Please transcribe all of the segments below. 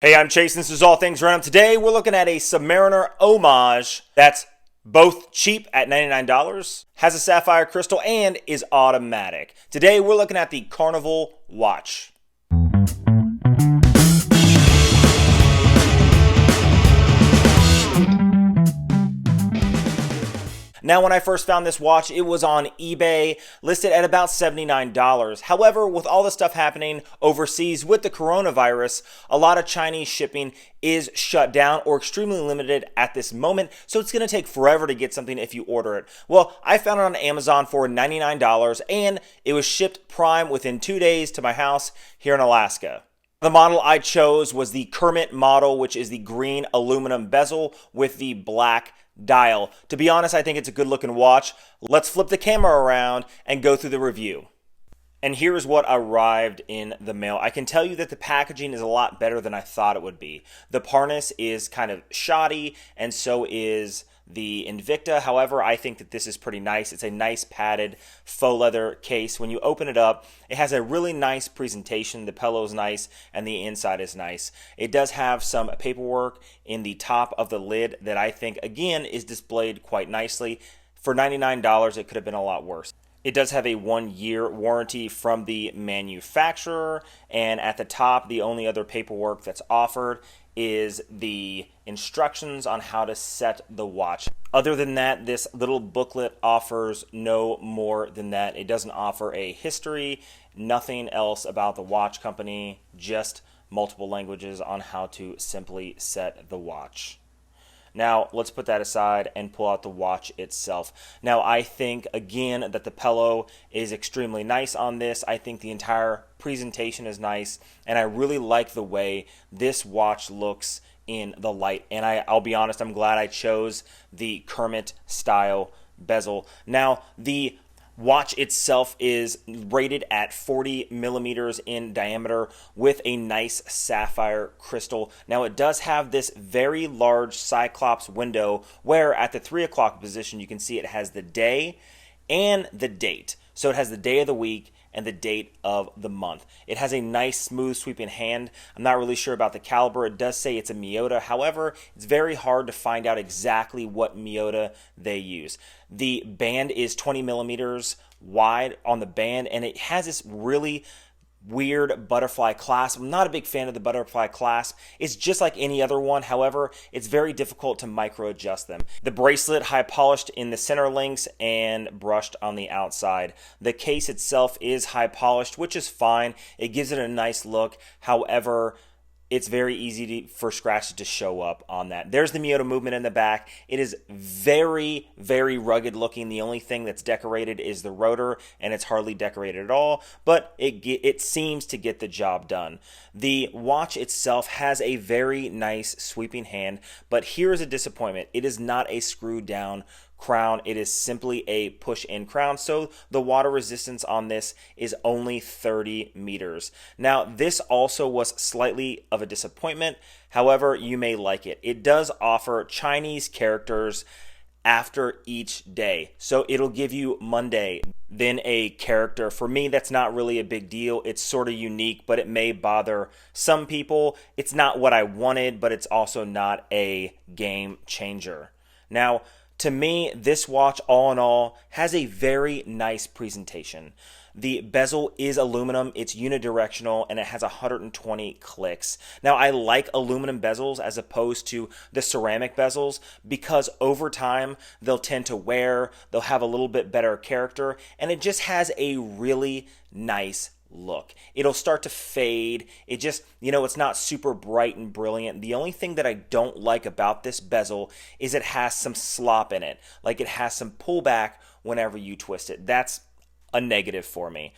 Hey, I'm Chase, and this is All Things Random. Today, we're looking at a Submariner Homage that's both cheap at $99, has a sapphire crystal, and is automatic. Today, we're looking at the Carnival watch. Now, when I first found this watch, it was on eBay, listed at about $79. However, with all the stuff happening overseas with the coronavirus, a lot of Chinese shipping is shut down or extremely limited at this moment, so it's going to take forever to get something if you order it. Well, I found it on Amazon for $99, and it was shipped prime within 2 days to my house here in Alaska. The model I chose was the Kermit model, which is the green aluminum bezel with the black dial. To be honest, I think it's a good looking watch. Let's flip the camera around and go through the review. And here's what arrived in the mail. I can tell you that the packaging is a lot better than I thought it would be. The harness is kind of shoddy, and so is the Invicta. However, I think that this is pretty nice. It's a nice padded faux leather case. When you open it up, it has a really nice presentation. The pillow is nice and the inside is nice. It does have some paperwork in the top of the lid that I think, again, is displayed quite nicely. For $99, it could have been a lot worse. It does have a 1-year warranty from the manufacturer, and at the top, the only other paperwork that's offered is the instructions on how to set the watch. Other than that, this little booklet offers no more than that. It doesn't offer a history, nothing else about the watch company, just multiple languages on how to simply set the watch. Now, let's put that aside and pull out the watch itself. Now, I think, again, that the pillow is extremely nice on this. I think the entire presentation is nice, and I really like the way this watch looks in the light. And I'll be honest, I'm glad I chose the Kermit style bezel. Now, the watch itself is rated at 40 millimeters in diameter with a nice sapphire crystal. Now, it does have this very large Cyclops window where at the 3 o'clock position you can see it has the day and the date. So it has the day of the week and the date of the month. It has a nice smooth sweeping hand. I'm not really sure about the caliber. It does say it's a Miyota. However, it's very hard to find out exactly what Miyota they use. The band is 20 millimeters wide on the band, and it has this really weird butterfly clasp. I'm not a big fan of the butterfly clasp. It's just like any other one. However, it's very difficult to micro adjust them. The bracelet, high polished in the center links and brushed on the outside. The case itself is high polished, which is fine. It gives it a nice look. However, it's very easy for scratches to show up on that. There's the Miyota movement in the back. It is very, very rugged looking. The only thing that's decorated is the rotor, and it's hardly decorated at all, but it seems to get the job done. The watch itself has a very nice sweeping hand, but here's a disappointment. It is not a screw down crown. It is simply a push-in crown, so the water resistance on this is only 30 meters. Now, this also was slightly of a disappointment. However, you may like it. It does offer Chinese characters after each day. So it'll give you Monday, then a character. For me, that's not really a big deal. It's sort of unique, but it may bother some people. It's not what I wanted, but it's also not a game changer. Now, to me, this watch, all in all, has a very nice presentation. The bezel is aluminum, it's unidirectional, and it has 120 clicks. Now, I like aluminum bezels as opposed to the ceramic bezels because over time, they'll tend to wear, they'll have a little bit better character, and it just has a really nice look. It'll start to fade. It just, it's not super bright and brilliant. The only thing that I don't like about this bezel is it has some slop in it. Like it has some pullback whenever you twist it. That's a negative for me.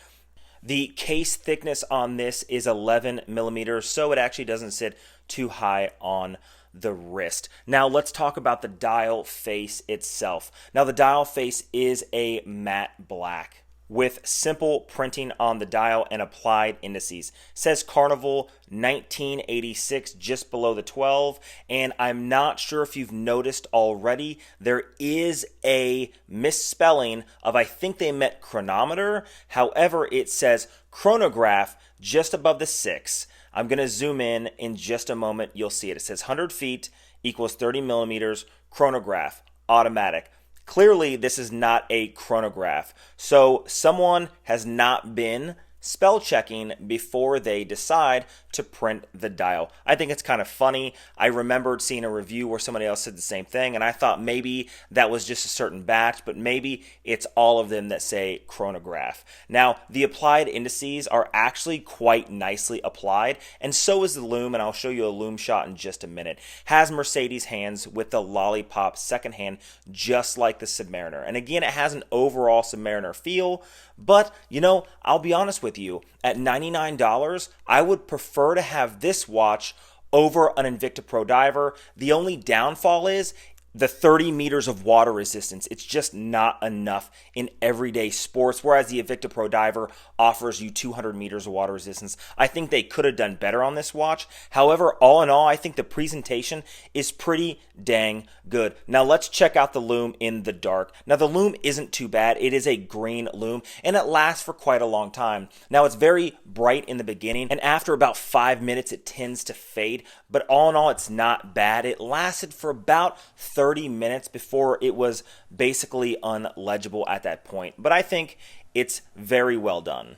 The case thickness on this is 11 millimeters, so it actually doesn't sit too high on the wrist. Now let's talk about the dial face itself. Now the dial face is a matte black with simple printing on the dial and applied indices. It says Carnival 1986 just below the 12, and I'm not sure if you've noticed already, there is a misspelling of, I think they meant chronometer. However, it says chronograph just above the 6. I'm going to zoom in just a moment. You'll see it. It says 100 feet equals 30 millimeters, chronograph, automatic. Clearly, this is not a chronograph. So someone has not been spell checking before they decide to print the dial. I think it's kind of funny. I remembered seeing a review where somebody else said the same thing, and I thought maybe that was just a certain batch, but maybe it's all of them that say chronograph. Now, the applied indices are actually quite nicely applied, and so is the Loom, and I'll show you a Loom shot in just a minute. Has Mercedes hands with the lollipop second hand, just like the Submariner. And again, it has an overall Submariner feel, but, you know, I'll be honest with you, at $99, I would prefer to have this watch over an Invicta Pro Diver. The only downfall is the 30 meters of water resistance. It's just not enough in everyday sports, whereas the Invicta Pro Diver offers you 200 meters of water resistance. I think they could have done better on this watch. However, all in all, I think the presentation is pretty dang good. Now let's check out the Loom in the dark. Now the Loom isn't too bad. It is a green Loom and it lasts for quite a long time. Now it's very bright in the beginning and after about 5 minutes it tends to fade, but all in all it's not bad. It lasted for about 30 minutes before it was basically unlegible at that point, but I think it's very well done.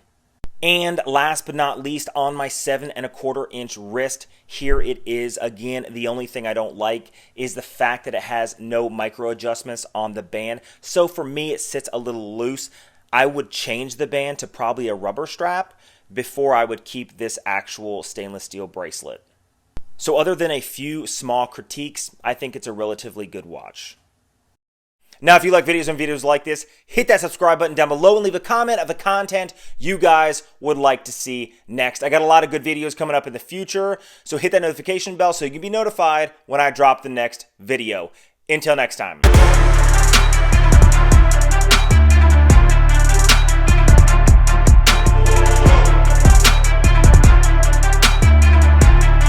And last but not least, on my 7¼ inch wrist, here it is. Again, the only thing I don't like is the fact that it has no micro adjustments on the band. So for me, it sits a little loose. I would change the band to probably a rubber strap before I would keep this actual stainless steel bracelet. So other than a few small critiques, I think it's a relatively good watch. Now, if you like videos like this, hit that subscribe button down below and leave a comment of the content you guys would like to see next. I got a lot of good videos coming up in the future, so hit that notification bell so you can be notified when I drop the next video. Until next time.